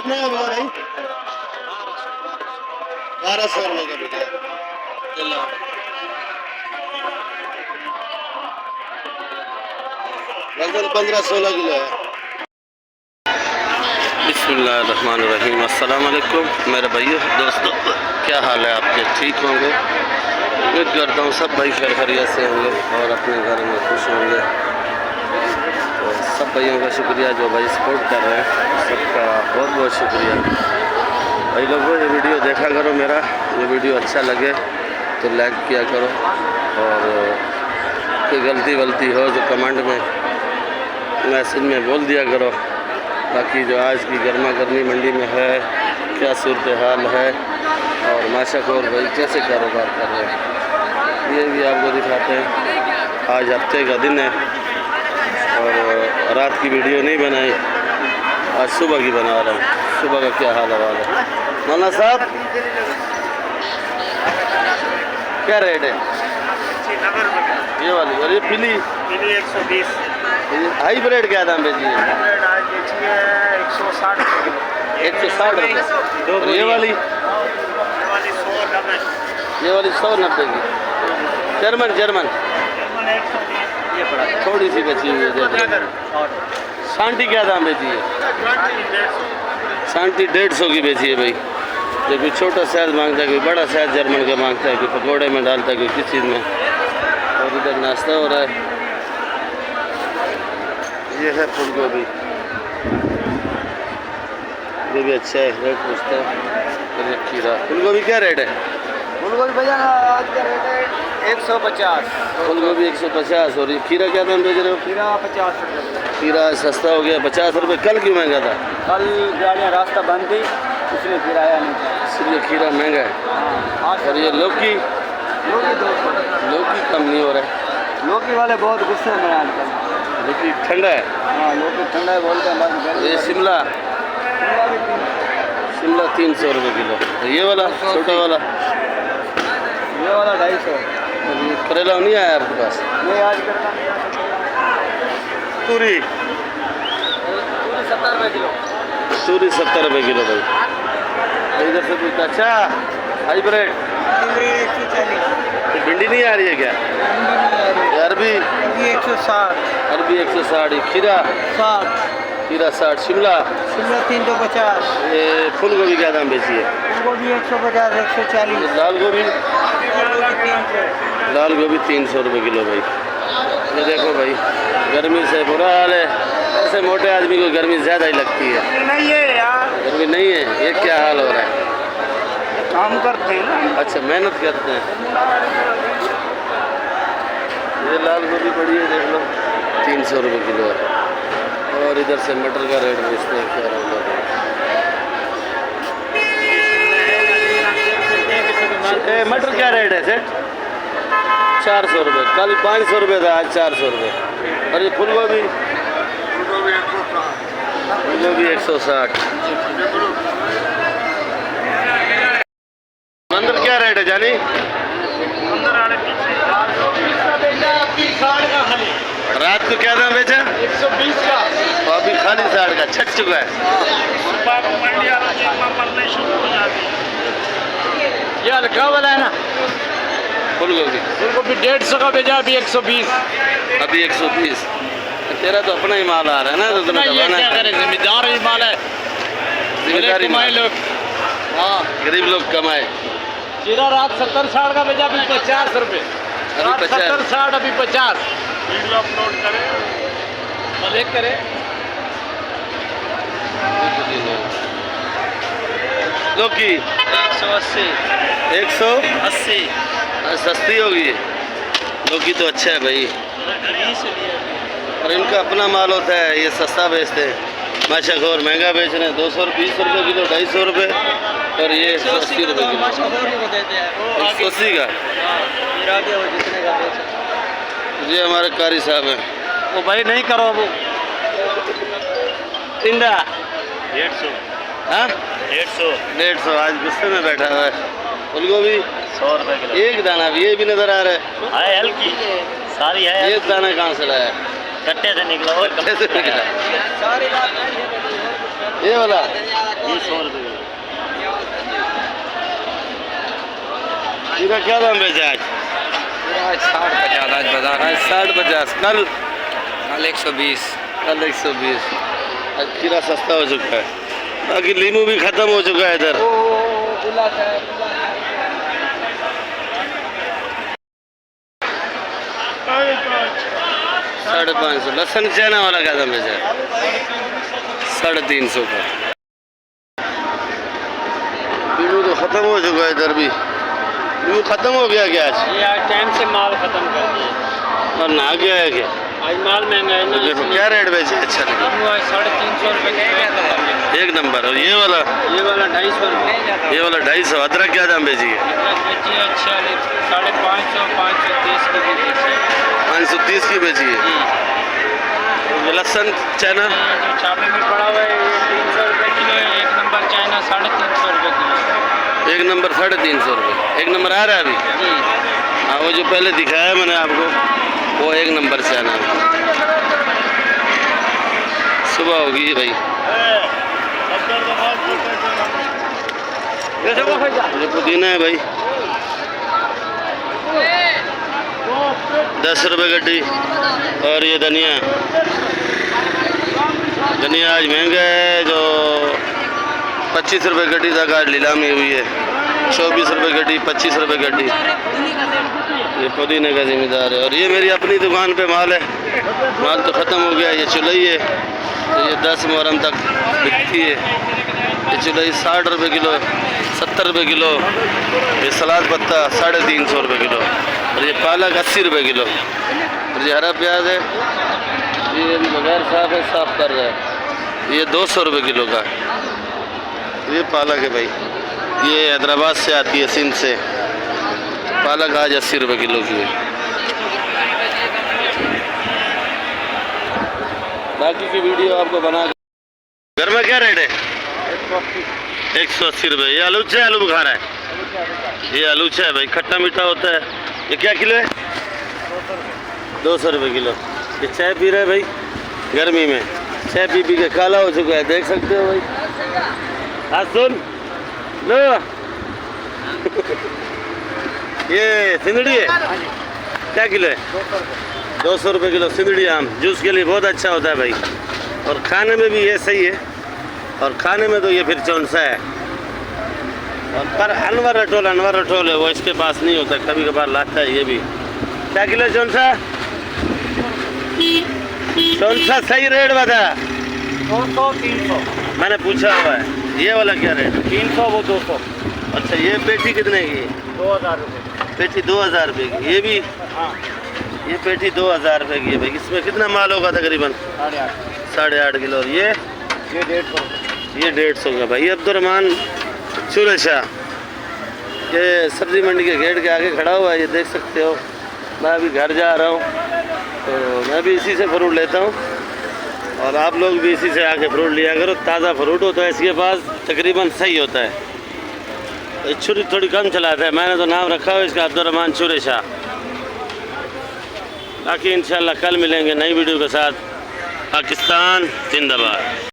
कितना का बोला भाई? 1200 रुपये का बेटा। चलो लगभग 15-16 किलो है। बिस्मिल्लाहिर्रहमानिर्रहीम। अस्सलाम वालेकुम मेरे भाइयों दोस्तों, क्या हाल है आपके? ठीक होंगे, उम्मीद करता हूँ सब भाई खैर खैरियत से होंगे और अपने घर में खुश होंगे। तो सब भाइयों का शुक्रिया जो भाई सपोर्ट कर रहे हैं, सबका बहुत बहुत शुक्रिया। भाई लोगों ये वीडियो देखा करो, मेरा ये वीडियो अच्छा लगे तो लाइक किया करो, और कोई गलती वलती हो जो कमेंट में मैसेज में बोल दिया करो। बाकी जो आज की गर्मा गर्मी मंडी में है, क्या सूरत हाल है और माशाखोर भाई कैसे कारोबार कर रहे हैं, ये भी आपको दिखाते हैं। आज हफ्ते का दिन है और रात की वीडियो नहीं बनाई, आज सुबह की बना रहा हूँ। सुबह का क्या हाल हवाल है मौलाना साहब? क्या रेट है ये वाली? और ये पीली 120। हाईब्रिड क्या दाम बेचिए? 160 रुपये। 160 रुपये। ये वाली 190। ये वाली 190 की। जर्मन जर्मन थोड़ी सी बची हुई है। सांटी क्या दाम बेची है? सांटी 150 की बेची है भाई। जो कोई छोटा साइज मांगता है, कोई बड़ा साइज जर्मन का मांगता है, कोई पकौड़े में डालता है, कोई किस चीज़ में। और इधर नाश्ता हो रहा है। ये है फूल गोभी, ये भी अच्छा है, रेट पूछता है। और ये खीरा। फूल गोभी क्या रेट है? फूल गोभी भैया आज का रेट है 150। फूल गोभी 150। और ये खीरा क्या दाम बेच रहे हो? खीरा 50 रुपये। खीरा सस्ता हो गया 50 रुपये। कल क्यों महंगा था? कल गाड़ियाँ रास्ता बंद थी इसलिए खीरा आया नहीं था, इसलिए खीरा महंगा है। हाँ। और ये लौकी? लौकी 200। लौकी कम नहीं हो रहा है। लौकी वाले बहुत गुस्से में आजकल। लौकी ठंडा है। हाँ लौकी ठंडा है बोलते हैं। ये शिमला? शिमला 300 रुपये किलो। ये वाला छोटा वाला? ये वाला 250। और ये करेला नहीं आया आपके पास? नहीं आज करेला नहीं आया। तूरी? पूरी 70 रुपये किलो। तूरी 70 रुपये किलो भाई। इधर से कुछ अच्छा हाईब्रिड? 140। भिंडी नहीं आ रही है क्या? अरबी? 160। अरबी 160। खीरा? 60। खीरा 60। शिमला? शिमला 350। ये फूल गोभी क्या दाम बेची है? फूल गोभी 150 140। लाल गोभी? 300। लाल गोभी 300 रुपये किलो भाई। ये देखो भाई, गर्मी से बुरा हाल है। ऐसे मोटे आदमी को गर्मी ज़्यादा ही लगती है। नहीं है यार, गर्मी नहीं है, ये क्या हाल हो रहा है? काम करते हैं ना। अच्छा मेहनत करते हैं। ये लाल गोभी पड़ी है देख लो, 300 रुपये किलो है। और इधर से मटर का रेट बेचते हैं क्या होगा? मटर क्या रेट है सेठ? 400 रुपये। कल 500 रुपये था, आज 400 रुपये। और ये फूल गोभी? फूल गोभी 160। अंदर क्या रेट है जानी? रात को क्या दाम बेचा? 120 का। तो अभी खाली 60 का छट चुका है। ये हल्का वाला है ना फूल गोभी? फूल गोभी 150 का बेचा, अभी 120। अभी 120। तेरा तो अपना ही माल आ रहा है ना, तो तुम्हें दबाना क्या है। करें, जिम्मेदार ही माल है। जिम्मेदारी कमाए लोग। हाँ गरीब लोग कमाए। जीरा रात 70-60 का बेचा, अभी 50 रुपये। रात 50। 70-60 अभी 50। वीडियो अपलोड करें और एक करें। लौकी 180। 180। सस्ती होगी लौकी तो अच्छा है भाई। और इनका अपना माल होता है, ये सस्ता बेचते हैं। माशाखोर महंगा बेच रहे हैं। 220 रुपये किलो, 250 रुपये। और ये 180 रुपये किलो। 180 का। ये हमारे कारी साहब हैं। वो भाई नहीं करो वो। टिंडा 150। हाँ 150। 150। आज गुस्से में बैठा हुआ है। फूल गोभी 100 रुपये किलो। एक दाना भी ये भी नजर आ रहा है। हल्की सारी है। ये दाना कहाँ से लाया? कट्टे से निकला और कट्टे से निकला। ये वाला ये 100 रुपये किलो। इसका क्या दाम बेचा आज? आज 60-50 आज बाजार आज 60-50, कल 120। कल 120। आज खीरा सस्ता हो चुका है, बाकी लीमू भी खत्म हो चुका है इधर। 550। लहसुन चाइना वाला क्या दाम बेचा है? 350 का। लीमू तो खत्म हो चुका है इधर भी। लीमू खत्म हो गया क्या आज? ये आज टाइम से माल खत्म कर दिए। और ना गया है क्या? आज माल महंगा है ना। देखो क्या रेट बेचे? अच्छा लगे लीमू आज 350 रुपये किलो। एक नंबर। और ये वाला? ये वाला 250 रुपये। ये वाला 250। अदरक क्या दाम बेची है? बेची है 550, 530 की भी बेची है। 530 की बेची है। ये लहसुन चाइना ये जो चापे में पड़ा हुआ है ये 300 रुपये किलो है। एक नंबर चाइना 350 रुपये किलो। एक नंबर 350 रुपये। एक नंबर आ रहा है अभी? जी। हाँ, वो जो पहले दिखाया मैंने आपको वो एक नंबर चाइना है। सुबह होगी भाई। ये पुदीना है भाई, 10 रुपये गड्डी। और ये धनिया, धनिया आज महंगा है, जो 25 रुपये गड्डी तक आज नीलामी हुई है। 24 रुपये गड्डी, 25 रुपये गड्डी। ये पुदीने का जिम्मेदार है। और ये मेरी अपनी दुकान पे माल है, माल तो ख़त्म हो गया। ये चुलई है, तो ये 10 मुहर्रम तक बिकती है। ये चुलई 60 रुपये किलो, 70 रुपये किलो। ये सलाद पत्ता 350 रुपये किलो। और ये पालक 80 रुपये किलो। और ये हरा प्याज है, ये बगैर साफ है, साफ कर रहा है। ये 200 रुपये किलो का। ये पालक है भाई, ये हैदराबाद से आती है, सिंध से। पालक आज 80 रुपये किलो की है। बाकी की वीडियो आपको बना। घर में क्या रेट है? 180 रुपये। ये आलूचा है, आलू बुखारा है? ये आलूचा है भाई, खट्टा मीठा होता है। ये क्या किलो है? 200 रुपये किलो। ये चाय पी रहे हैं भाई, गर्मी में चाय पी पी के काला हो चुका है, देख सकते हो भाई। हाँ सुन लो ये सिंदड़ी है, क्या किलो है? 200 रुपये किलो सिंदड़ी आम। जूस के लिए बहुत अच्छा होता है भाई, और खाने में भी ये सही है। और खाने में तो ये फिर चौंसा है। और पर अनवर रटोल है, वो इसके पास नहीं होता, कभी कभार लाता है ये भी। क्या किलो है चौंसा? चौंसा सही रेट बता। 200, 300 मैंने पूछा हुआ है। ये वाला क्या रेट? 300, वो 200। अच्छा, ये पेटी कितने की है? 2000 रुपये। पेटी 2000 रुपये की। ये भी? हाँ, ये पेटी 2000 रुपये की है भाई। इसमें कितना माल होगा तकरीबन? 8.5। 8.5 किलो। और ये 150। ये 150 का भाई। अब्दुर्रहमान चुरेशा, ये सब्जी मंडी के गेट के आगे खड़ा हुआ है, ये देख सकते हो। मैं अभी घर जा रहा हूँ, तो मैं भी इसी से फ्रूट लेता हूँ, और आप लोग भी इसी से आके फ्रूट लिया करो। ताज़ा फ्रूट होता है इसके पास, तकरीबन सही होता है। छुरी थोड़ी कम चलाता है, मैंने तो नाम रखा हुआ इसका अब्दुर्रहमान चुरेशा। बाकी इंशाल्लाह कल मिलेंगे नई वीडियो के साथ। पाकिस्तान जिंदाबाद।